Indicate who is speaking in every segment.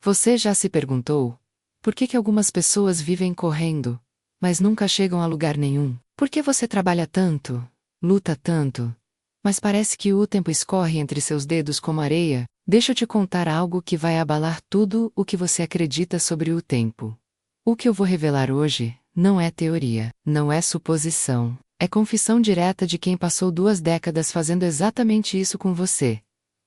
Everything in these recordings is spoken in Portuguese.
Speaker 1: Você já se perguntou por que algumas pessoas vivem correndo, mas nunca chegam a lugar nenhum? Por que você trabalha tanto, luta tanto, mas parece que o tempo escorre entre seus dedos como areia? Deixa eu te contar algo que vai abalar tudo o que você acredita sobre o tempo. O que eu vou revelar hoje não é teoria, não é suposição. É confissão direta de quem passou 2 décadas fazendo exatamente isso com você.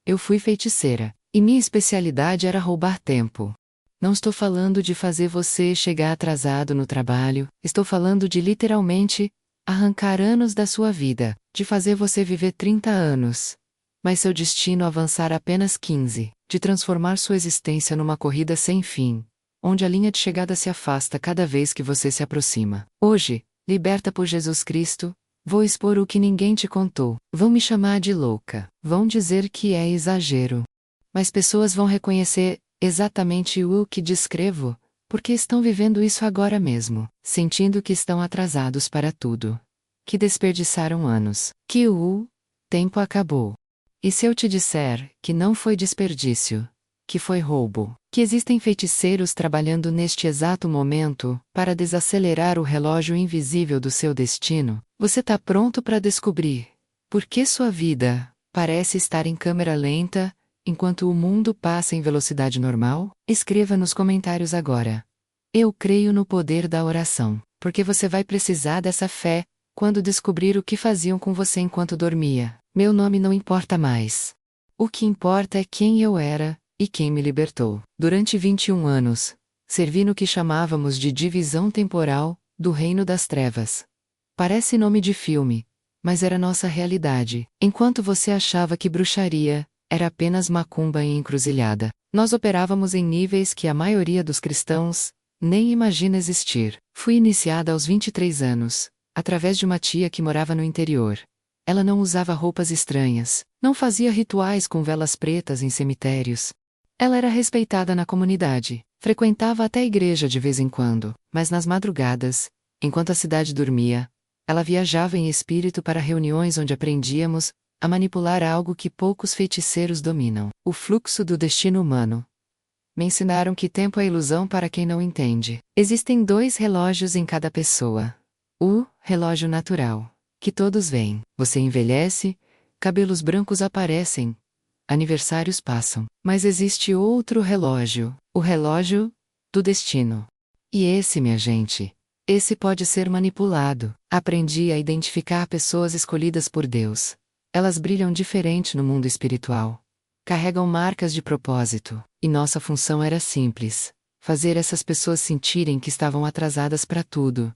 Speaker 1: Eu fui feiticeira, e minha especialidade era roubar tempo. Não estou falando de fazer você chegar atrasado no trabalho, estou falando de literalmente arrancar anos da sua vida, de fazer você viver 30 anos. Mas seu destino avançar apenas 15, de transformar sua existência numa corrida sem fim, onde a linha de chegada se afasta cada vez que você se aproxima. Hoje, liberta por Jesus Cristo, vou expor o que ninguém te contou. Vão me chamar de louca, vão dizer que é exagero. Mas pessoas vão reconhecer exatamente o que descrevo, porque estão vivendo isso agora mesmo, sentindo que estão atrasados para tudo. Que desperdiçaram anos, que o tempo acabou. E se eu te disser que não foi desperdício, que foi roubo, que existem feiticeiros trabalhando neste exato momento para desacelerar o relógio invisível do seu destino, você está pronto para descobrir por que sua vida parece estar em câmera lenta enquanto o mundo passa em velocidade normal? Escreva nos comentários agora. Eu creio no poder da oração, porque você vai precisar dessa fé quando descobrir o que faziam com você enquanto dormia. Meu nome não importa mais. O que importa é quem eu era e quem me libertou. Durante 21 anos, servi no que chamávamos de divisão temporal do reino das trevas. Parece nome de filme, mas era nossa realidade. Enquanto você achava que bruxaria era apenas macumba e encruzilhada, nós operávamos em níveis que a maioria dos cristãos nem imagina existir. Fui iniciada aos 23 anos, através de uma tia que morava no interior. Ela não usava roupas estranhas, não fazia rituais com velas pretas em cemitérios. Ela era respeitada na comunidade, frequentava até a igreja de vez em quando, mas nas madrugadas, enquanto a cidade dormia, ela viajava em espírito para reuniões onde aprendíamos a manipular algo que poucos feiticeiros dominam: o fluxo do destino humano. Me ensinaram que tempo é ilusão para quem não entende. Existem 2 relógios em cada pessoa. O relógio natural, que todos veem. Você envelhece, cabelos brancos aparecem, aniversários passam. Mas existe outro relógio, o relógio do destino. E esse, minha gente, esse pode ser manipulado. Aprendi a identificar pessoas escolhidas por Deus. Elas brilham diferente no mundo espiritual. Carregam marcas de propósito, e nossa função era simples: fazer essas pessoas sentirem que estavam atrasadas para tudo.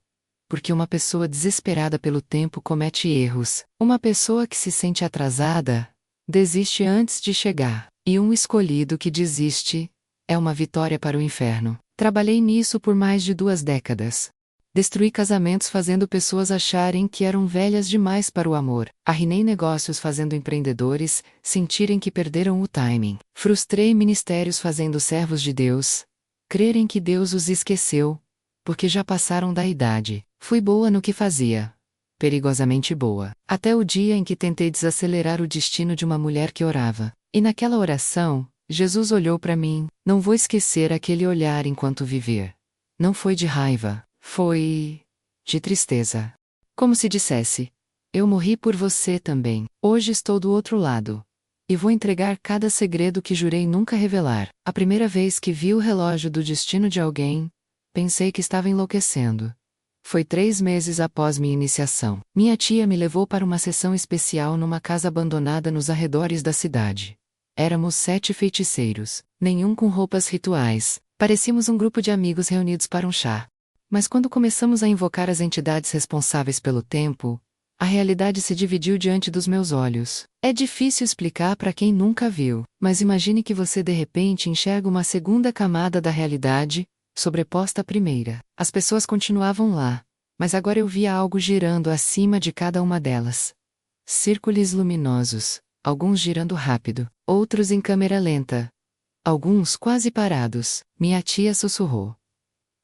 Speaker 1: Porque uma pessoa desesperada pelo tempo comete erros. Uma pessoa que se sente atrasada desiste antes de chegar. E um escolhido que desiste é uma vitória para o inferno. Trabalhei nisso por mais de 2 décadas. Destruí casamentos fazendo pessoas acharem que eram velhas demais para o amor. Arruinei negócios fazendo empreendedores sentirem que perderam o timing. Frustrei ministérios fazendo servos de Deus crerem que Deus os esqueceu, porque já passaram da idade. Fui boa no que fazia. Perigosamente boa. Até o dia em que tentei desacelerar o destino de uma mulher que orava. E naquela oração, Jesus olhou para mim. Não vou esquecer aquele olhar enquanto viver. Não foi de raiva. Foi de tristeza. Como se dissesse: eu morri por você também. Hoje estou do outro lado. E vou entregar cada segredo que jurei nunca revelar. A primeira vez que vi o relógio do destino de alguém, pensei que estava enlouquecendo. Foi 3 meses após minha iniciação. Minha tia me levou para uma sessão especial numa casa abandonada nos arredores da cidade. Éramos 7 feiticeiros, nenhum com roupas rituais. Parecíamos um grupo de amigos reunidos para um chá. Mas quando começamos a invocar as entidades responsáveis pelo tempo, a realidade se dividiu diante dos meus olhos. É difícil explicar para quem nunca viu, mas imagine que você de repente enxerga uma segunda camada da realidade, sobreposta à primeira. As pessoas continuavam lá, mas agora eu via algo girando acima de cada uma delas. Círculos luminosos, alguns girando rápido, outros em câmera lenta, alguns quase parados. Minha tia sussurrou: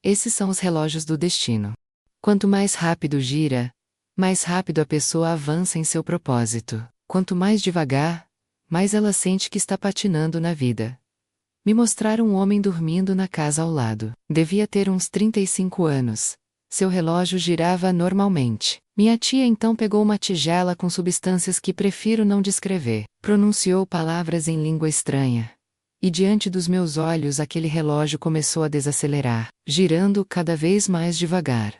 Speaker 1: esses são os relógios do destino. Quanto mais rápido gira, mais rápido a pessoa avança em seu propósito. Quanto mais devagar, mais ela sente que está patinando na vida. Me mostraram um homem dormindo na casa ao lado. Devia ter uns 35 anos. Seu relógio girava normalmente. Minha tia então pegou uma tigela com substâncias que prefiro não descrever. Pronunciou palavras em língua estranha. E diante dos meus olhos aquele relógio começou a desacelerar, girando cada vez mais devagar,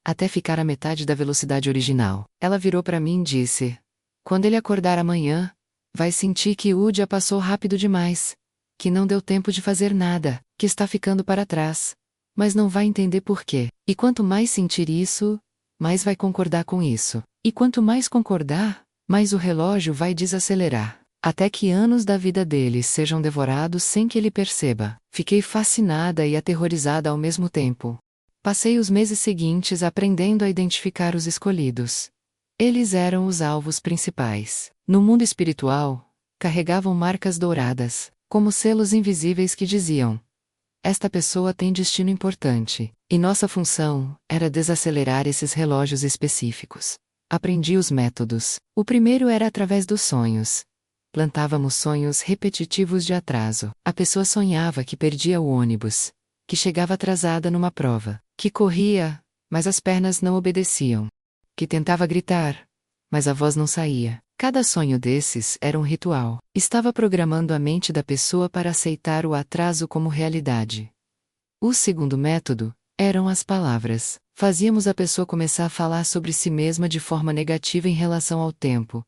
Speaker 1: até ficar à metade da velocidade original. Ela virou para mim e disse: "Quando ele acordar amanhã, vai sentir que o dia passou rápido demais, que não deu tempo de fazer nada, que está ficando para trás. Mas não vai entender por quê. E quanto mais sentir isso, mais vai concordar com isso. E quanto mais concordar, mais o relógio vai desacelerar, até que anos da vida dele sejam devorados sem que ele perceba." Fiquei fascinada e aterrorizada ao mesmo tempo. Passei os meses seguintes aprendendo a identificar os escolhidos. Eles eram os alvos principais. No mundo espiritual, carregavam marcas douradas, como selos invisíveis que diziam: "Esta pessoa tem destino importante." E nossa função era desacelerar esses relógios específicos. Aprendi os métodos. O primeiro era através dos sonhos. Plantávamos sonhos repetitivos de atraso. A pessoa sonhava que perdia o ônibus, que chegava atrasada numa prova, que corria, mas as pernas não obedeciam, que tentava gritar, mas a voz não saía. Cada sonho desses era um ritual. Estava programando a mente da pessoa para aceitar o atraso como realidade. O segundo método eram as palavras. Fazíamos a pessoa começar a falar sobre si mesma de forma negativa em relação ao tempo.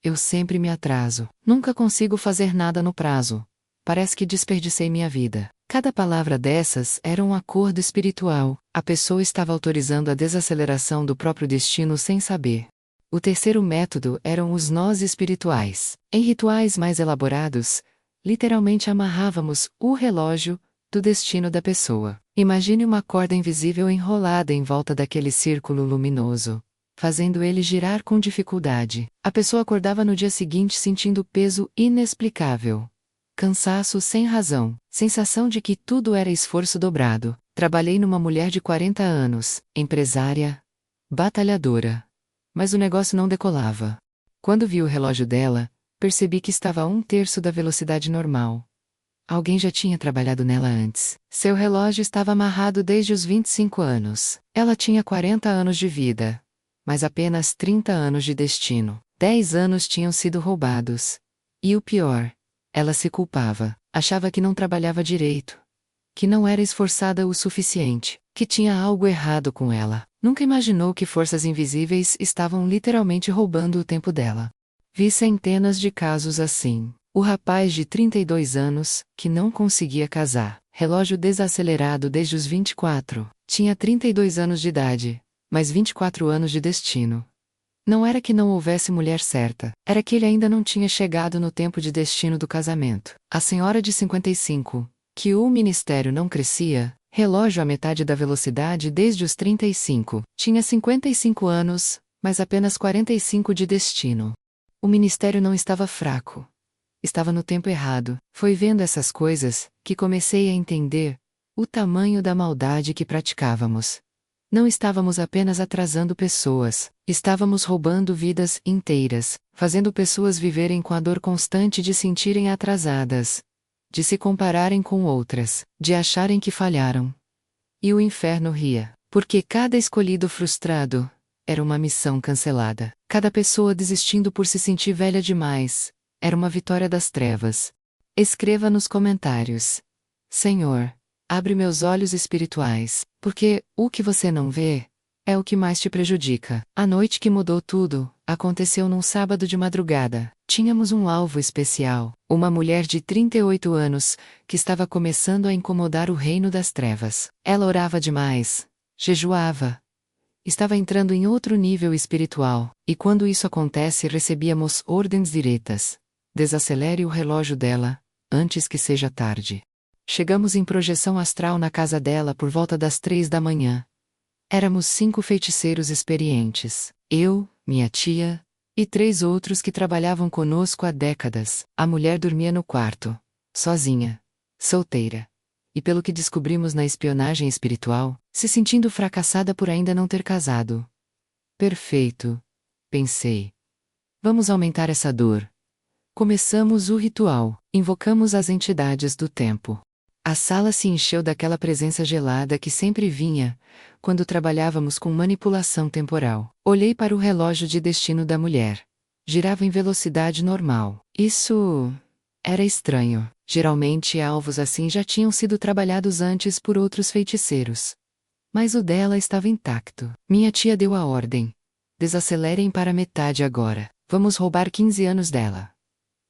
Speaker 1: "Eu sempre me atraso. Nunca consigo fazer nada no prazo. Parece que desperdicei minha vida." Cada palavra dessas era um acordo espiritual. A pessoa estava autorizando a desaceleração do próprio destino sem saber. O terceiro método eram os nós espirituais. Em rituais mais elaborados, literalmente amarrávamos o relógio do destino da pessoa. Imagine uma corda invisível enrolada em volta daquele círculo luminoso, fazendo ele girar com dificuldade. A pessoa acordava no dia seguinte sentindo peso inexplicável, cansaço sem razão, sensação de que tudo era esforço dobrado. Trabalhei numa mulher de 40 anos, empresária, batalhadora. Mas o negócio não decolava. Quando vi o relógio dela, percebi que estava a 1/3 da velocidade normal. Alguém já tinha trabalhado nela antes. Seu relógio estava amarrado desde os 25 anos. Ela tinha 40 anos de vida, mas apenas 30 anos de destino. 10 anos tinham sido roubados. E o pior, ela se culpava. Achava que não trabalhava direito, que não era esforçada o suficiente, que tinha algo errado com ela. Nunca imaginou que forças invisíveis estavam literalmente roubando o tempo dela. Vi centenas de casos assim. O rapaz de 32 anos, que não conseguia casar, relógio desacelerado desde os 24, tinha 32 anos de idade, mas 24 anos de destino. Não era que não houvesse mulher certa, era que ele ainda não tinha chegado no tempo de destino do casamento. A senhora de 55, que o ministério não crescia, relógio à metade da velocidade desde os 35, tinha 55 anos, mas apenas 45 de destino. O ministério não estava fraco. Estava no tempo errado. Foi vendo essas coisas que comecei a entender o tamanho da maldade que praticávamos. Não estávamos apenas atrasando pessoas, estávamos roubando vidas inteiras, fazendo pessoas viverem com a dor constante de sentirem atrasadas, de se compararem com outras, de acharem que falharam. E o inferno ria, porque cada escolhido frustrado era uma missão cancelada. Cada pessoa desistindo por se sentir velha demais era uma vitória das trevas. Escreva nos comentários: "Senhor, abre meus olhos espirituais, porque o que você não vê é o que mais te prejudica." A noite que mudou tudo aconteceu num sábado de madrugada. Tínhamos um alvo especial, uma mulher de 38 anos, que estava começando a incomodar o reino das trevas. Ela orava demais, jejuava. Estava entrando em outro nível espiritual, e quando isso acontece recebíamos ordens diretas: desacelere o relógio dela, antes que seja tarde. Chegamos em projeção astral na casa dela por volta das 3 da manhã. Éramos 5 feiticeiros experientes. Eu, minha tia, e 3 outros que trabalhavam conosco há décadas. A mulher dormia no quarto, sozinha, solteira. E pelo que descobrimos na espionagem espiritual, se sentindo fracassada por ainda não ter casado. Perfeito, pensei. Vamos aumentar essa dor. Começamos o ritual. Invocamos as entidades do tempo. A sala se encheu daquela presença gelada que sempre vinha quando trabalhávamos com manipulação temporal. Olhei para o relógio de destino da mulher. Girava em velocidade normal. Isso era estranho. Geralmente alvos assim já tinham sido trabalhados antes por outros feiticeiros. Mas o dela estava intacto. Minha tia deu a ordem. Desacelerem para metade agora. Vamos roubar 15 anos dela.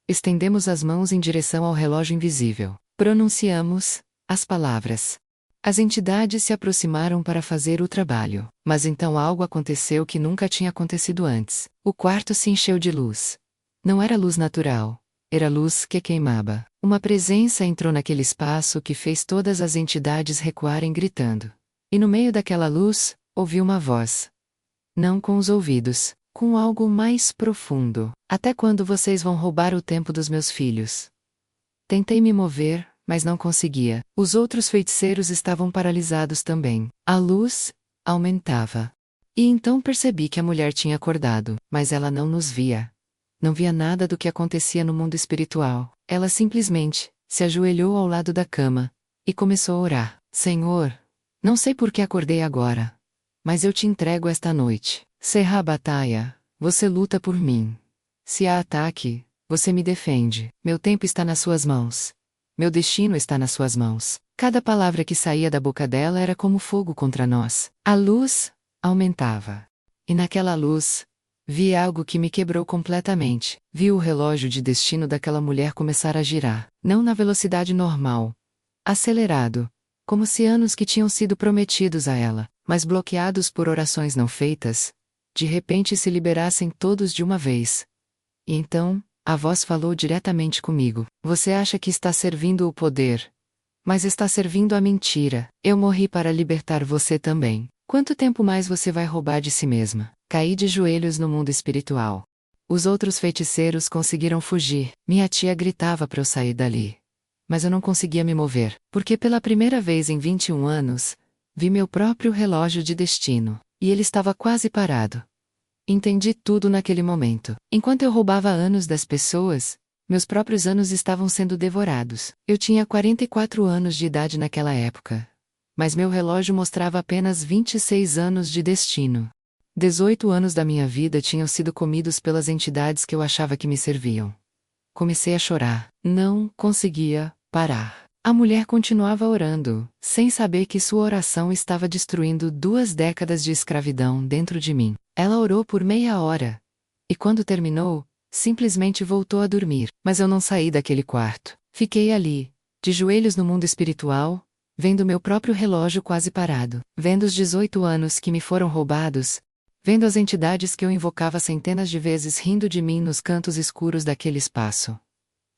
Speaker 1: Estendemos as mãos em direção ao relógio invisível. Pronunciamos as palavras. As entidades se aproximaram para fazer o trabalho. Mas então algo aconteceu que nunca tinha acontecido antes. O quarto se encheu de luz. Não era luz natural. Era luz que queimava. Uma presença entrou naquele espaço que fez todas as entidades recuarem gritando. E no meio daquela luz, ouvi uma voz. Não com os ouvidos, com algo mais profundo. Até quando vocês vão roubar o tempo dos meus filhos? Tentei me mover, mas não conseguia. Os outros feiticeiros estavam paralisados também. A luz aumentava. E então percebi que a mulher tinha acordado, mas ela não nos via. Não via nada do que acontecia no mundo espiritual. Ela simplesmente se ajoelhou ao lado da cama e começou a orar. Senhor, não sei por que acordei agora, mas eu te entrego esta noite. Serra a batalha, você luta por mim. Se há ataque, você me defende. Meu tempo está nas suas mãos. Meu destino está nas suas mãos. Cada palavra que saía da boca dela era como fogo contra nós. A luz aumentava. E naquela luz, vi algo que me quebrou completamente. Vi o relógio de destino daquela mulher começar a girar. Não na velocidade normal. Acelerado. Como se anos que tinham sido prometidos a ela, mas bloqueados por orações não feitas, de repente se liberassem todos de uma vez. E então, a voz falou diretamente comigo. Você acha que está servindo o poder, mas está servindo a mentira. Eu morri para libertar você também. Quanto tempo mais você vai roubar de si mesma? Caí de joelhos no mundo espiritual. Os outros feiticeiros conseguiram fugir. Minha tia gritava para eu sair dali. Mas eu não conseguia me mover, porque pela primeira vez em 21 anos, vi meu próprio relógio de destino, e ele estava quase parado. Entendi tudo naquele momento. Enquanto eu roubava anos das pessoas, meus próprios anos estavam sendo devorados. Eu tinha 44 anos de idade naquela época. Mas meu relógio mostrava apenas 26 anos de destino. 18 anos da minha vida tinham sido comidos pelas entidades que eu achava que me serviam. Comecei a chorar. Não conseguia parar. A mulher continuava orando, sem saber que sua oração estava destruindo 2 décadas de escravidão dentro de mim. Ela orou por meia hora. E quando terminou, simplesmente voltou a dormir. Mas eu não saí daquele quarto. Fiquei ali, de joelhos no mundo espiritual, vendo meu próprio relógio quase parado, vendo os 18 anos que me foram roubados, vendo as entidades que eu invocava centenas de vezes rindo de mim nos cantos escuros daquele espaço.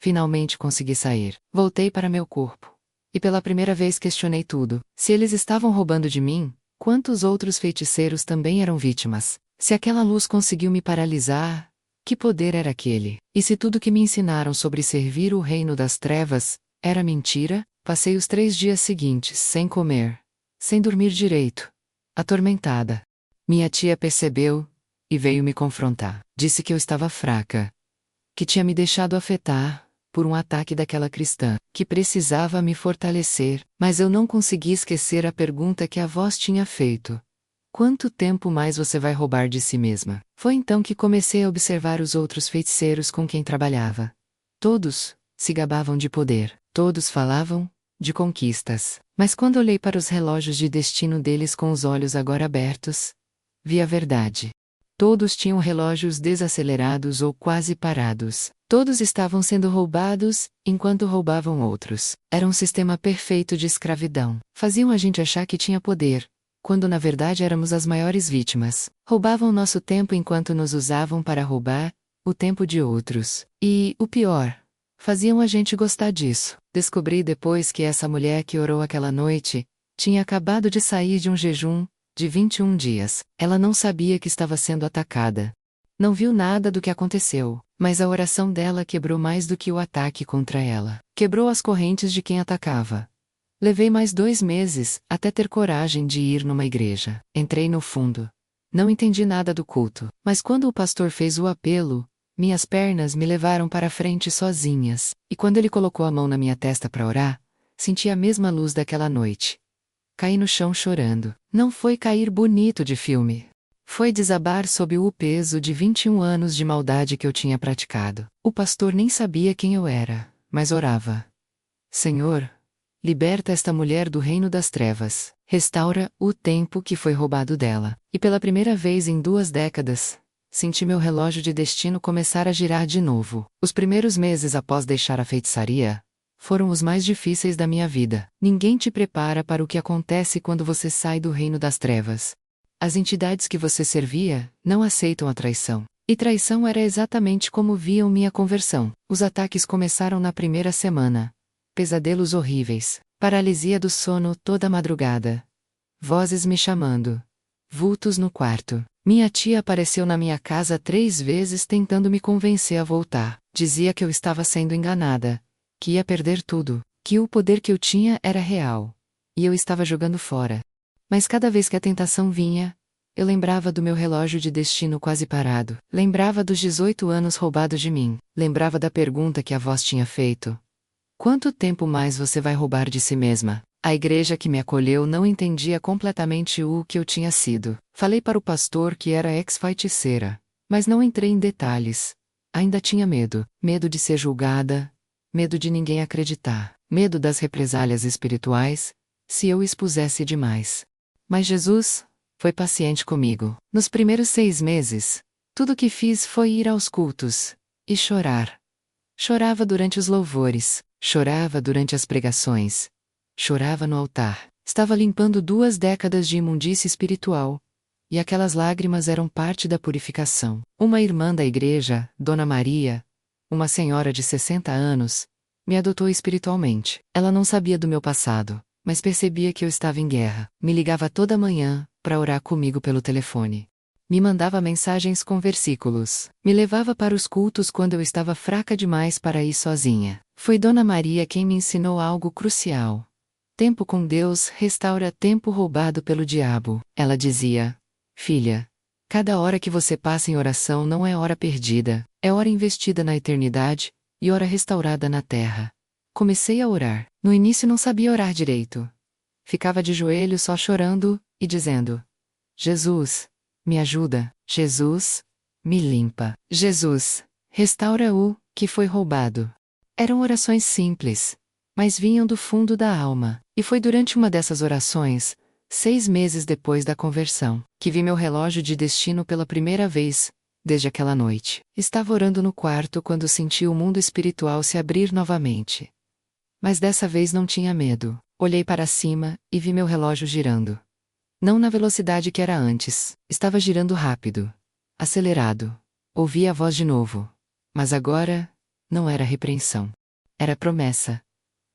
Speaker 1: Finalmente consegui sair. Voltei para meu corpo. E pela primeira vez questionei tudo. Se eles estavam roubando de mim, quantos outros feiticeiros também eram vítimas? Se aquela luz conseguiu me paralisar, que poder era aquele? E se tudo que me ensinaram sobre servir o reino das trevas era mentira? Passei os 3 dias seguintes sem comer, sem dormir direito, atormentada. Minha tia percebeu e veio me confrontar. Disse que eu estava fraca, que tinha me deixado afetar por um ataque daquela cristã, que precisava me fortalecer, mas eu não consegui esquecer a pergunta que a voz tinha feito. Quanto tempo mais você vai roubar de si mesma? Foi então que comecei a observar os outros feiticeiros com quem trabalhava. Todos se gabavam de poder, todos falavam de conquistas, mas quando olhei para os relógios de destino deles com os olhos agora abertos, vi a verdade. Todos tinham relógios desacelerados ou quase parados. Todos estavam sendo roubados, enquanto roubavam outros. Era um sistema perfeito de escravidão. Faziam a gente achar que tinha poder, quando na verdade éramos as maiores vítimas. Roubavam nosso tempo enquanto nos usavam para roubar o tempo de outros. E, o pior, faziam a gente gostar disso. Descobri depois que essa mulher que orou aquela noite tinha acabado de sair de um jejum de 21 dias. Ela não sabia que estava sendo atacada. Não viu nada do que aconteceu, mas a oração dela quebrou mais do que o ataque contra ela. Quebrou as correntes de quem atacava. Levei mais 2 meses até ter coragem de ir numa igreja. Entrei no fundo. Não entendi nada do culto, mas quando o pastor fez o apelo, Minhas pernas me levaram para a frente sozinhas, e quando ele colocou a mão na minha testa para orar, senti a mesma luz daquela noite. Caí no chão chorando. Não foi cair bonito de filme. Foi desabar sob o peso de 21 anos de maldade que eu tinha praticado. O pastor nem sabia quem eu era, mas orava. Senhor, liberta esta mulher do reino das trevas. Restaura o tempo que foi roubado dela. E pela primeira vez em 2 décadas, senti meu relógio de destino começar a girar de novo. Os primeiros meses após deixar a feitiçaria foram os mais difíceis da minha vida. Ninguém te prepara para o que acontece quando você sai do reino das trevas. As entidades que você servia não aceitam a traição. E traição era exatamente como viam minha conversão. Os ataques começaram na primeira semana. Pesadelos horríveis, paralisia do sono toda madrugada. Vozes me chamando. Vultos no quarto. Minha tia apareceu na minha casa 3 vezes tentando me convencer a voltar. Dizia que eu estava sendo enganada, que ia perder tudo, que o poder que eu tinha era real. E eu estava jogando fora. Mas cada vez que a tentação vinha, eu lembrava do meu relógio de destino quase parado. Lembrava dos 18 anos roubados de mim. Lembrava da pergunta que a voz tinha feito. Quanto tempo mais você vai roubar de si mesma? A igreja que me acolheu não entendia completamente o que eu tinha sido. Falei para o pastor que era ex-feiticeira, mas não entrei em detalhes. Ainda tinha medo. Medo de ser julgada. Medo de ninguém acreditar. Medo das represálias espirituais, se eu expusesse demais. Mas Jesus foi paciente comigo. Nos primeiros 6 meses, tudo o que fiz foi ir aos cultos e chorar. Chorava durante os louvores, chorava durante as pregações, chorava no altar. Estava limpando 2 décadas de imundície espiritual, e aquelas lágrimas eram parte da purificação. Uma irmã da igreja, Dona Maria, uma senhora de 60 anos, me adotou espiritualmente. Ela não sabia do meu passado, mas percebia que eu estava em guerra. Me ligava toda manhã para orar comigo pelo telefone. Me mandava mensagens com versículos. Me levava para os cultos quando eu estava fraca demais para ir sozinha. Foi Dona Maria quem me ensinou algo crucial. Tempo com Deus restaura tempo roubado pelo diabo. Ela dizia: Filha, cada hora que você passa em oração não é hora perdida, é hora investida na eternidade e hora restaurada na terra. Comecei a orar. No início não sabia orar direito. Ficava de joelho só chorando e dizendo: Jesus, me ajuda. Jesus, me limpa. Jesus, restaura o que foi roubado. Eram orações simples, mas vinham do fundo da alma. E foi durante uma dessas orações, 6 meses depois da conversão, que vi meu relógio de destino pela primeira vez, desde aquela noite. Estava orando no quarto quando senti o mundo espiritual se abrir novamente. Mas dessa vez não tinha medo. Olhei para cima e vi meu relógio girando. Não na velocidade que era antes. Estava girando rápido. Acelerado. Ouvi a voz de novo. Mas agora, não era repreensão. Era promessa.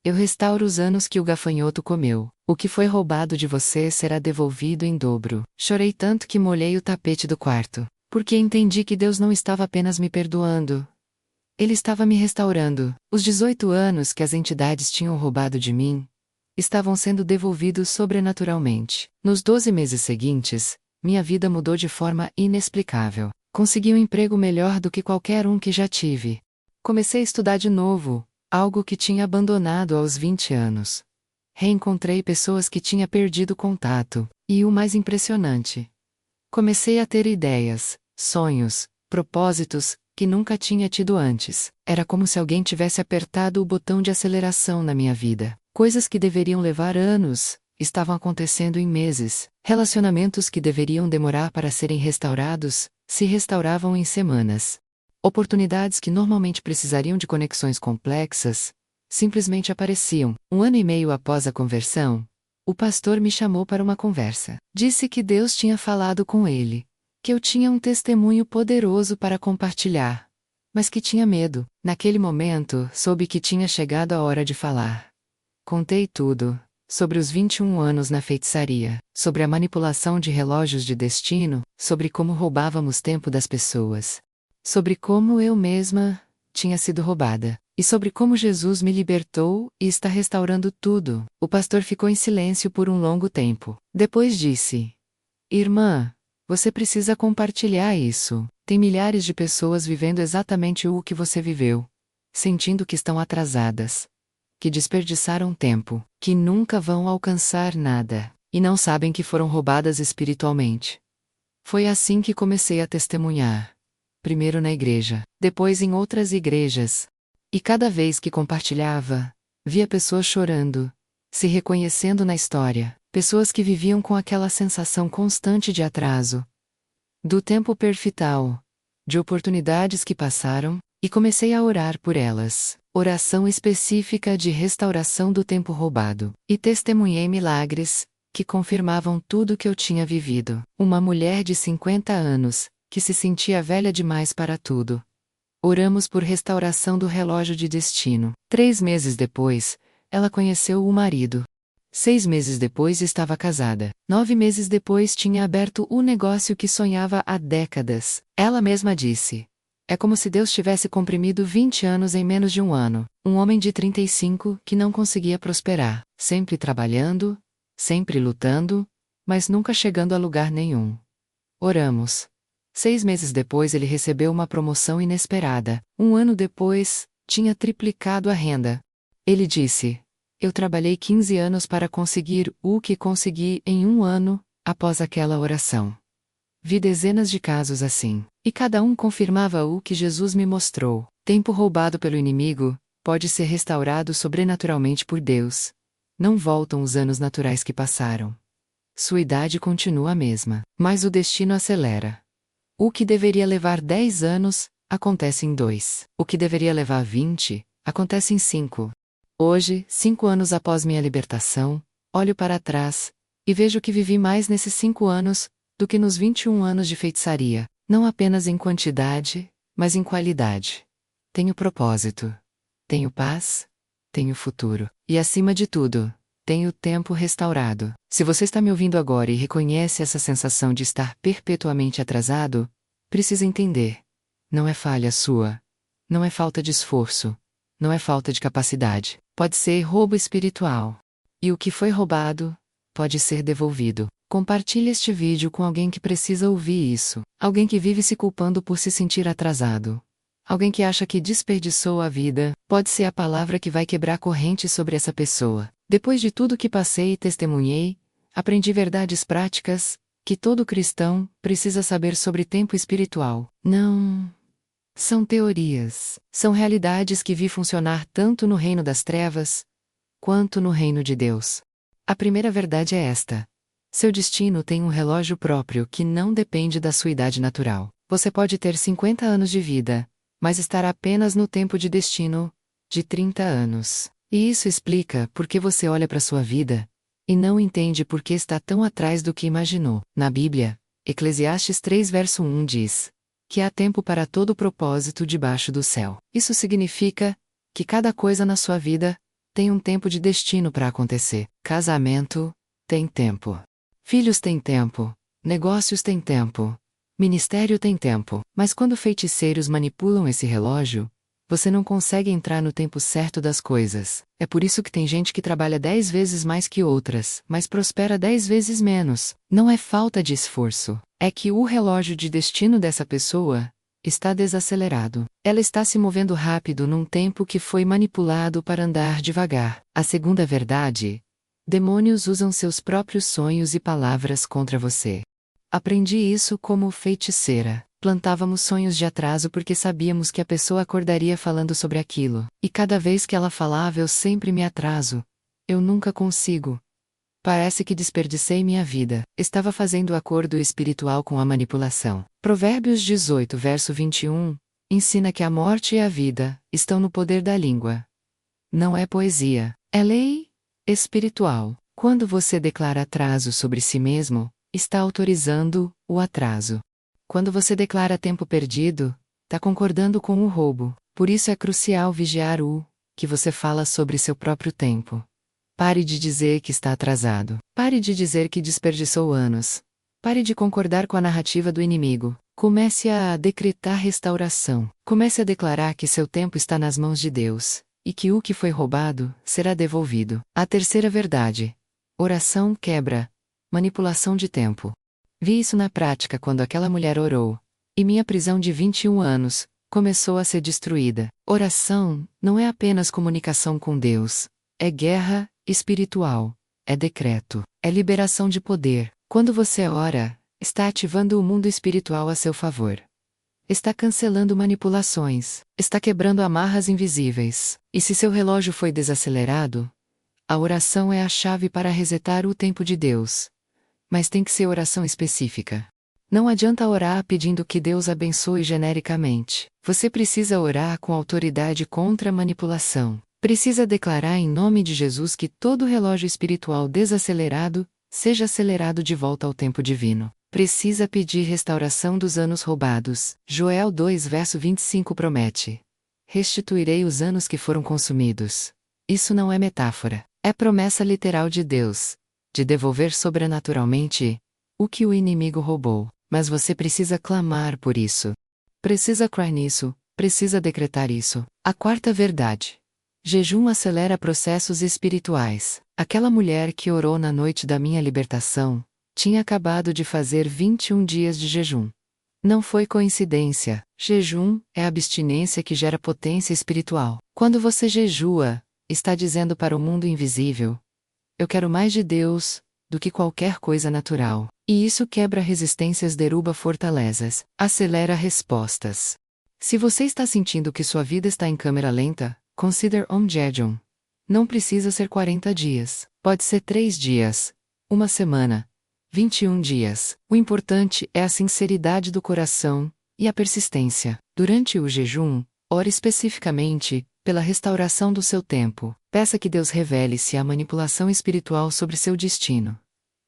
Speaker 1: Eu restauro os anos que o gafanhoto comeu. O que foi roubado de você será devolvido em dobro. Chorei tanto que molhei o tapete do quarto. Porque entendi que Deus não estava apenas me perdoando. Ele estava me restaurando. Os 18 anos que as entidades tinham roubado de mim estavam sendo devolvidos sobrenaturalmente. Nos 12 meses seguintes, minha vida mudou de forma inexplicável. Consegui um emprego melhor do que qualquer um que já tive. Comecei a estudar de novo, algo que tinha abandonado aos 20 anos. Reencontrei pessoas que tinha perdido contato, e o mais impressionante, comecei a ter ideias, sonhos, propósitos, que nunca tinha tido antes. Era como se alguém tivesse apertado o botão de aceleração na minha vida. Coisas que deveriam levar anos, estavam acontecendo em meses. Relacionamentos que deveriam demorar para serem restaurados, se restauravam em semanas. Oportunidades que normalmente precisariam de conexões complexas, simplesmente apareciam. 1 ano e meio após a conversão, o pastor me chamou para uma conversa. Disse que Deus tinha falado com ele, que eu tinha um testemunho poderoso para compartilhar, mas que tinha medo. Naquele momento, soube que tinha chegado a hora de falar. Contei tudo, sobre os 21 anos na feitiçaria, sobre a manipulação de relógios de destino, sobre como roubávamos tempo das pessoas, sobre como eu mesma tinha sido roubada, e sobre como Jesus me libertou e está restaurando tudo. O pastor ficou em silêncio por um longo tempo. Depois disse: Irmã, você precisa compartilhar isso. Tem milhares de pessoas vivendo exatamente o que você viveu, sentindo que estão atrasadas, que desperdiçaram tempo, que nunca vão alcançar nada, e não sabem que foram roubadas espiritualmente. Foi assim que comecei a testemunhar. Primeiro na igreja, depois em outras igrejas. E cada vez que compartilhava, via pessoas chorando, se reconhecendo na história, pessoas que viviam com aquela sensação constante de atraso, do tempo perfital, de oportunidades que passaram, e comecei a orar por elas. Oração específica de restauração do tempo roubado. E testemunhei milagres, que confirmavam tudo que eu tinha vivido. Uma mulher de 50 anos, que se sentia velha demais para tudo. Oramos por restauração do relógio de destino. 3 meses depois, ela conheceu o marido. 6 meses depois estava casada. 9 meses depois tinha aberto o negócio que sonhava há décadas. Ela mesma disse: é como se Deus tivesse comprimido 20 anos em menos de um ano. Um homem de 35 que não conseguia prosperar, sempre trabalhando, sempre lutando, mas nunca chegando a lugar nenhum. Oramos. 6 meses depois ele recebeu uma promoção inesperada. Um ano depois, tinha triplicado a renda. Ele disse: eu trabalhei 15 anos para conseguir o que consegui em um ano, após aquela oração. Vi dezenas de casos assim, e cada um confirmava o que Jesus me mostrou. Tempo roubado pelo inimigo pode ser restaurado sobrenaturalmente por Deus. Não voltam os anos naturais que passaram. Sua idade continua a mesma, mas o destino acelera. O que deveria levar 10 anos, acontece em 2. O que deveria levar 20, acontece em 5. Hoje, 5 anos após minha libertação, olho para trás e vejo que vivi mais nesses 5 anos do que nos 21 anos de feitiçaria, não apenas em quantidade, mas em qualidade. Tenho propósito. Tenho paz. Tenho futuro. E acima de tudo, tenho tempo restaurado. Se você está me ouvindo agora e reconhece essa sensação de estar perpetuamente atrasado, precisa entender. Não é falha sua. Não é falta de esforço. Não é falta de capacidade. Pode ser roubo espiritual. E o que foi roubado, pode ser devolvido. Compartilhe este vídeo com alguém que precisa ouvir isso. Alguém que vive se culpando por se sentir atrasado. Alguém que acha que desperdiçou a vida. Pode ser a palavra que vai quebrar correntes sobre essa pessoa. Depois de tudo que passei e testemunhei, aprendi verdades práticas que todo cristão precisa saber sobre tempo espiritual. Não são teorias. São realidades que vi funcionar tanto no reino das trevas quanto no reino de Deus. A primeira verdade é esta: seu destino tem um relógio próprio que não depende da sua idade natural. Você pode ter 50 anos de vida, mas estar apenas no tempo de destino de 30 anos. E isso explica por que você olha para sua vida e não entende por que está tão atrás do que imaginou. Na Bíblia, Eclesiastes 3 verso 1 diz que há tempo para todo propósito debaixo do céu. Isso significa que cada coisa na sua vida tem um tempo de destino para acontecer. Casamento tem tempo. Filhos têm tempo. Negócios têm tempo. Ministério tem tempo. Mas quando feiticeiros manipulam esse relógio, você não consegue entrar no tempo certo das coisas. É por isso que tem gente que trabalha 10 vezes mais que outras, mas prospera 10 vezes menos. Não é falta de esforço. É que o relógio de destino dessa pessoa está desacelerado. Ela está se movendo rápido num tempo que foi manipulado para andar devagar. A segunda verdade: demônios usam seus próprios sonhos e palavras contra você. Aprendi isso como feiticeira. Plantávamos sonhos de atraso porque sabíamos que a pessoa acordaria falando sobre aquilo. E cada vez que ela falava eu sempre me atraso. Eu nunca consigo. Parece que desperdicei minha vida. Estava fazendo acordo espiritual com a manipulação. Provérbios 18 verso 21 ensina que a morte e a vida estão no poder da língua. Não é poesia. É lei espiritual. Quando você declara atraso sobre si mesmo, está autorizando o atraso. Quando você declara tempo perdido, está concordando com o roubo. Por isso é crucial vigiar o que você fala sobre seu próprio tempo. Pare de dizer que está atrasado. Pare de dizer que desperdiçou anos. Pare de concordar com a narrativa do inimigo. Comece a decretar restauração. Comece a declarar que seu tempo está nas mãos de Deus, e que o que foi roubado será devolvido. A terceira verdade: oração quebra manipulação de tempo. Vi isso na prática quando aquela mulher orou: E minha prisão de 21 anos começou a ser destruída. Oração não é apenas comunicação com Deus. É guerra espiritual. É decreto. É liberação de poder. Quando você ora, está ativando o mundo espiritual a seu favor. Está cancelando manipulações. Está quebrando amarras invisíveis. E se seu relógio foi desacelerado, a oração é a chave para resetar o tempo de Deus. Mas tem que ser oração específica. Não adianta orar pedindo que Deus abençoe genericamente. Você precisa orar com autoridade contra a manipulação. Precisa declarar em nome de Jesus que todo relógio espiritual desacelerado seja acelerado de volta ao tempo divino. Precisa pedir restauração dos anos roubados. Joel 2 verso 25 promete: restituirei os anos que foram consumidos. Isso não é metáfora. É promessa literal de Deus, de devolver sobrenaturalmente o que o inimigo roubou. Mas você precisa clamar por isso. Precisa crer nisso, precisa decretar isso. A quarta verdade. Jejum acelera processos espirituais. Aquela mulher que orou na noite da minha libertação tinha acabado de fazer 21 dias de jejum. Não foi coincidência. Jejum é a abstinência que gera potência espiritual. Quando você jejua, está dizendo para o mundo invisível: eu quero mais de Deus do que qualquer coisa natural. E isso quebra resistências, derruba fortalezas, acelera respostas. Se você está sentindo que sua vida está em câmera lenta, consider jejum. Não precisa ser 40 dias. Pode ser 3 dias, uma semana, 21 dias. O importante é a sinceridade do coração e a persistência. Durante o jejum, ore especificamente pela restauração do seu tempo. Peça que Deus revele-se a manipulação espiritual sobre seu destino.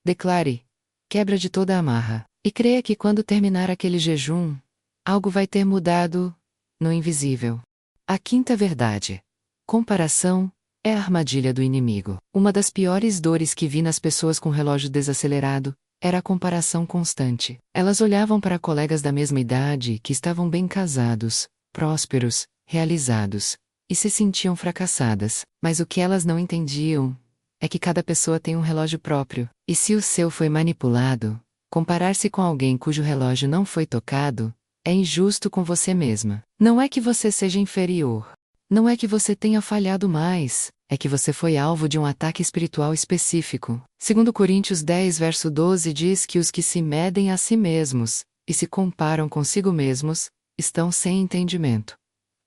Speaker 1: Declare: quebra de toda a amarra. E creia que quando terminar aquele jejum, algo vai ter mudado no invisível. A quinta verdade. Comparação é a armadilha do inimigo. Uma das piores dores que vi nas pessoas com relógio desacelerado era a comparação constante. Elas olhavam para colegas da mesma idade que estavam bem casados, prósperos, realizados, e se sentiam fracassadas. Mas o que elas não entendiam é que cada pessoa tem um relógio próprio, e se o seu foi manipulado, comparar-se com alguém cujo relógio não foi tocado é injusto com você mesma. Não é que você seja inferior. Não é que você tenha falhado mais. É que você foi alvo de um ataque espiritual específico. 2 Coríntios 10 verso 12 diz que os que se medem a si mesmos e se comparam consigo mesmos estão sem entendimento.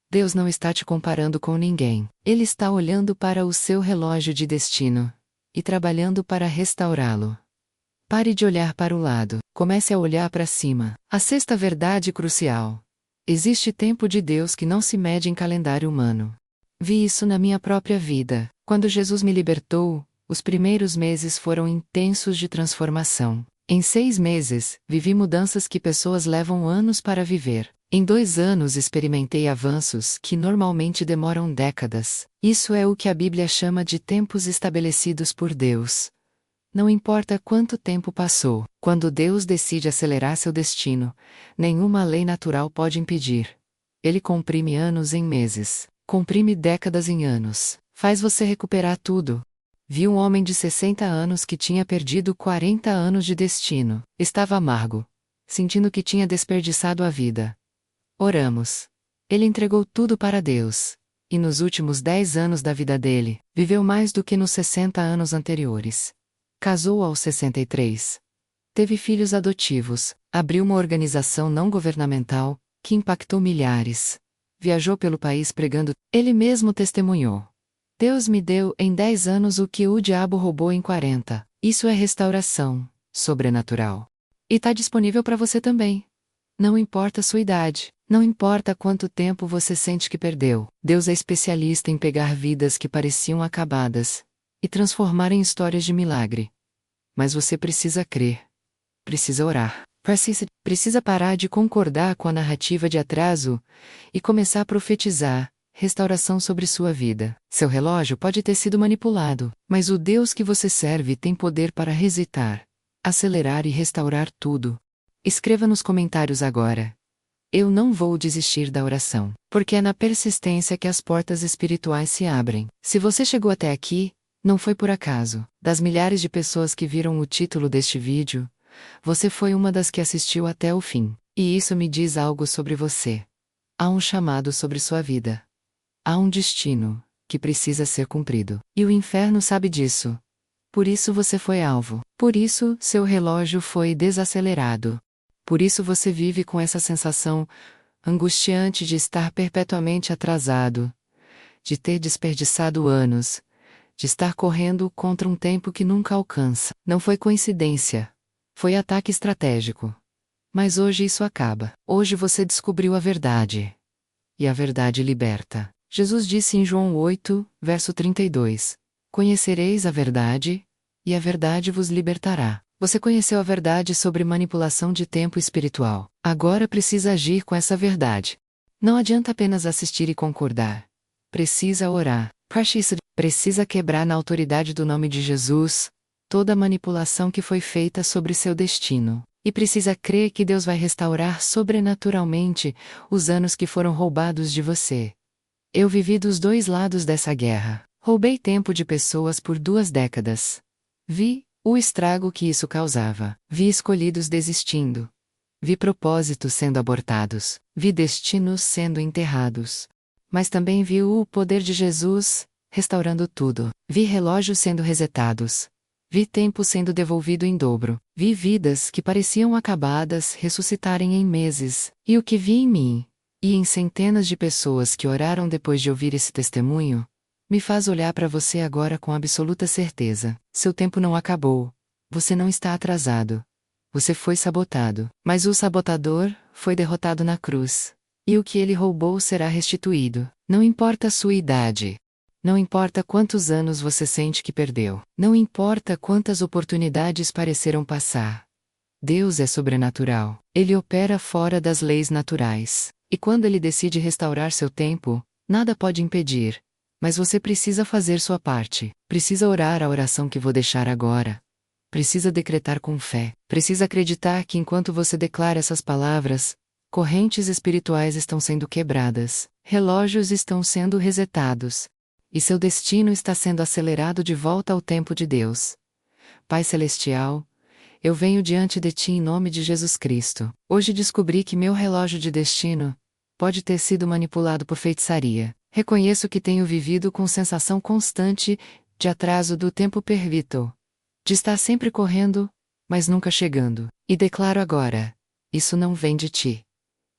Speaker 1: Deus não está te comparando com ninguém. Ele está olhando para o seu relógio de destino e trabalhando para restaurá-lo. Pare de olhar para o lado. Comece a olhar para cima. A sexta verdade crucial. Existe tempo de Deus que não se mede em calendário humano. Vi isso na minha própria vida. Quando Jesus me libertou, os primeiros meses foram intensos de transformação. Em 6 meses, vivi mudanças que pessoas levam anos para viver. Em 2 anos experimentei avanços que normalmente demoram décadas. Isso é o que a Bíblia chama de tempos estabelecidos por Deus. Não importa quanto tempo passou, quando Deus decide acelerar seu destino, nenhuma lei natural pode impedir. Ele comprime anos em meses, comprime décadas em anos, faz você recuperar tudo. Vi um homem de 60 anos que tinha perdido 40 anos de destino. Estava amargo, sentindo que tinha desperdiçado a vida. Oramos. Ele entregou tudo para Deus. E nos últimos 10 anos da vida dele, viveu mais do que nos 60 anos anteriores. Casou aos 63. Teve filhos adotivos, abriu uma organização não governamental, que impactou milhares. Viajou pelo país pregando, ele mesmo testemunhou. Deus me deu em 10 anos o que o diabo roubou em 40. Isso é restauração sobrenatural. E está disponível para você também. Não importa a sua idade, não importa quanto tempo você sente que perdeu. Deus é especialista em pegar vidas que pareciam acabadas e transformar em histórias de milagre. Mas você precisa crer. Precisa orar. Precisa parar de concordar com a narrativa de atraso e começar a profetizar restauração sobre sua vida. Seu relógio pode ter sido manipulado, mas o Deus que você serve tem poder para resetar, acelerar e restaurar tudo. Escreva nos comentários agora: eu não vou desistir da oração, porque é na persistência que as portas espirituais se abrem. Se você chegou até aqui, não foi por acaso. Das milhares de pessoas que viram o título deste vídeo, você foi uma das que assistiu até o fim. E isso me diz algo sobre você. Há um chamado sobre sua vida. Há um destino que precisa ser cumprido. E o inferno sabe disso. Por isso você foi alvo. Por isso seu relógio foi desacelerado. Por isso você vive com essa sensação angustiante de estar perpetuamente atrasado, de ter desperdiçado anos, de estar correndo contra um tempo que nunca alcança. Não foi coincidência. Foi ataque estratégico. Mas hoje isso acaba. Hoje você descobriu a verdade. E a verdade liberta. Jesus disse em João 8, verso 32: Conhecereis a verdade, e a verdade vos libertará. Você conheceu a verdade sobre manipulação de tempo espiritual. Agora precisa agir com essa verdade. Não adianta apenas assistir e concordar. Precisa orar. Precisa quebrar na autoridade do nome de Jesus toda a manipulação que foi feita sobre seu destino. E precisa crer que Deus vai restaurar sobrenaturalmente os anos que foram roubados de você. Eu vivi dos dois lados dessa guerra. Roubei tempo de pessoas por 2 décadas. Vi o estrago que isso causava. Vi escolhidos desistindo. Vi propósitos sendo abortados. Vi destinos sendo enterrados. Mas também vi o poder de Jesus restaurando tudo. Vi relógios sendo resetados. Vi tempo sendo devolvido em dobro. Vi vidas que pareciam acabadas ressuscitarem em meses. E o que vi em mim, e em centenas de pessoas que oraram depois de ouvir esse testemunho, me faz olhar para você agora com absoluta certeza. Seu tempo não acabou. Você não está atrasado. Você foi sabotado. Mas o sabotador foi derrotado na cruz. E o que ele roubou será restituído. Não importa a sua idade. Não importa quantos anos você sente que perdeu. Não importa quantas oportunidades pareceram passar. Deus é sobrenatural. Ele opera fora das leis naturais. E quando ele decide restaurar seu tempo, nada pode impedir. Mas você precisa fazer sua parte. Precisa orar a oração que vou deixar agora. Precisa decretar com fé. Precisa acreditar que enquanto você declara essas palavras, correntes espirituais estão sendo quebradas, relógios estão sendo resetados, e seu destino está sendo acelerado de volta ao tempo de Deus. Pai Celestial, eu venho diante de Ti em nome de Jesus Cristo. Hoje descobri que meu relógio de destino pode ter sido manipulado por feitiçaria. Reconheço que tenho vivido com sensação constante de atraso do tempo pervito, de estar sempre correndo, mas nunca chegando. E declaro agora: isso não vem de Ti.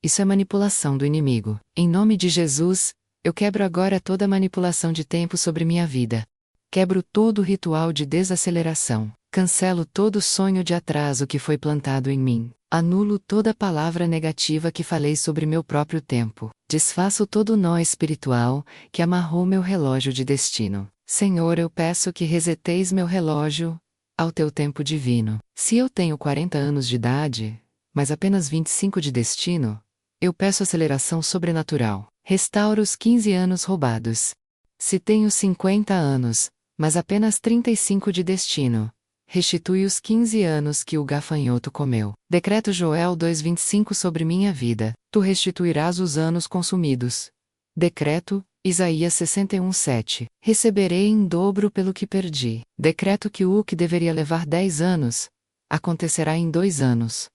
Speaker 1: Isso é manipulação do inimigo. Em nome de Jesus, eu quebro agora toda manipulação de tempo sobre minha vida. Quebro todo o ritual de desaceleração. Cancelo todo sonho de atraso que foi plantado em mim. Anulo toda palavra negativa que falei sobre meu próprio tempo. Desfaço todo o nó espiritual que amarrou meu relógio de destino. Senhor, eu peço que reseteis meu relógio ao teu tempo divino. Se eu tenho 40 anos de idade, mas apenas 25 de destino, eu peço aceleração sobrenatural. Restaura os 15 anos roubados. Se tenho 50 anos, mas apenas 35 de destino, restitui os 15 anos que o gafanhoto comeu. Decreto Joel 2:25 sobre minha vida. Tu restituirás os anos consumidos. Decreto Isaías 61:7. Receberei em dobro pelo que perdi. Decreto que o que deveria levar 10 anos, acontecerá em 2 anos.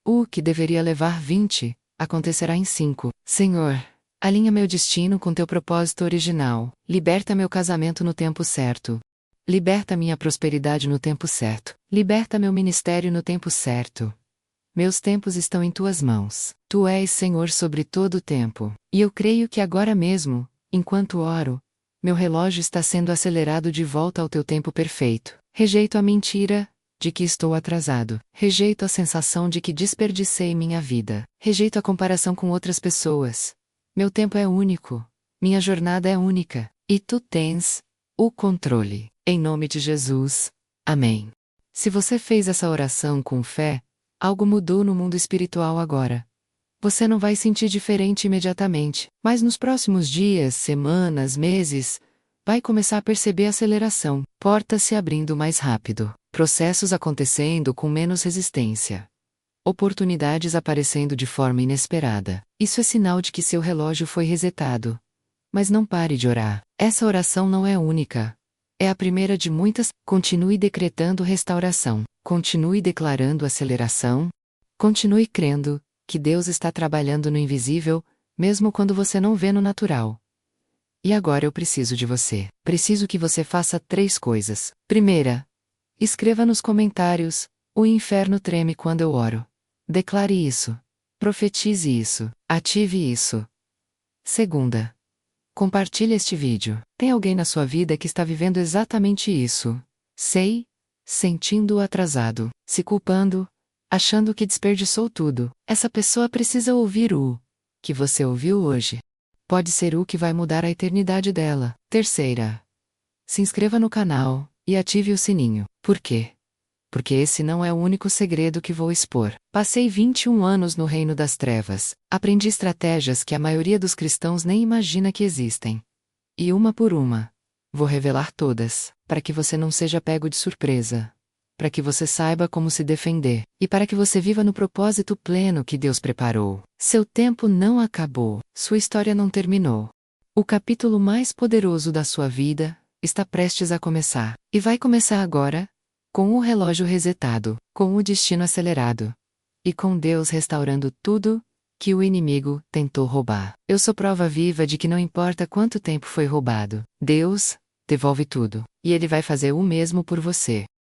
Speaker 1: O que deveria levar 20, acontecerá em 5. Senhor, alinha meu destino com teu propósito original. Liberta meu casamento no tempo certo. Liberta minha prosperidade no tempo certo. Liberta meu ministério no tempo certo. Meus tempos estão em tuas mãos. Tu és Senhor sobre todo o tempo. E eu creio que agora mesmo, enquanto oro, meu relógio está sendo acelerado de volta ao teu tempo perfeito. Rejeito a mentira de que estou atrasado. Rejeito a sensação de que desperdicei minha vida. Rejeito a comparação com outras pessoas. Meu tempo é único. Minha jornada é única. E tu tens o controle. Em nome de Jesus. Amém. Se você fez essa oração com fé, algo mudou no mundo espiritual agora. Você não vai sentir diferente imediatamente, mas nos próximos dias, semanas, meses, vai começar a perceber aceleração, portas se abrindo mais rápido, processos acontecendo com menos resistência, oportunidades aparecendo de forma inesperada. Isso é sinal de que seu relógio foi resetado. Mas não pare de orar. Essa oração não é única. É a primeira de muitas. Continue decretando restauração. Continue declarando aceleração. Continue crendo que Deus está trabalhando no invisível, mesmo quando você não vê no natural. E agora eu preciso de você. Preciso que você faça 3 coisas. Primeira, escreva nos comentários: o inferno treme quando eu oro. Declare isso. Profetize isso. Ative isso. Segunda, compartilhe este vídeo. Tem alguém na sua vida que está vivendo exatamente isso. Sei, sentindo-o atrasado, se culpando, achando que desperdiçou tudo. Essa pessoa precisa ouvir o que você ouviu hoje. Pode ser o que vai mudar a eternidade dela. Terceira, se inscreva no canal e ative o sininho. Por quê? Porque esse não é o único segredo que vou expor. Passei 21 anos no reino das trevas, aprendi estratégias que a maioria dos cristãos nem imagina que existem. E uma por uma, vou revelar todas, para que você não seja pego de surpresa, para que você saiba como se defender, e para que você viva no propósito pleno que Deus preparou. Seu tempo não acabou, sua história não terminou. O capítulo mais poderoso da sua vida está prestes a começar, e vai começar agora, com o relógio resetado, com o destino acelerado. E com Deus restaurando tudo que o inimigo tentou roubar. Eu sou prova viva de que não importa quanto tempo foi roubado, Deus devolve tudo. E Ele vai fazer o mesmo por você.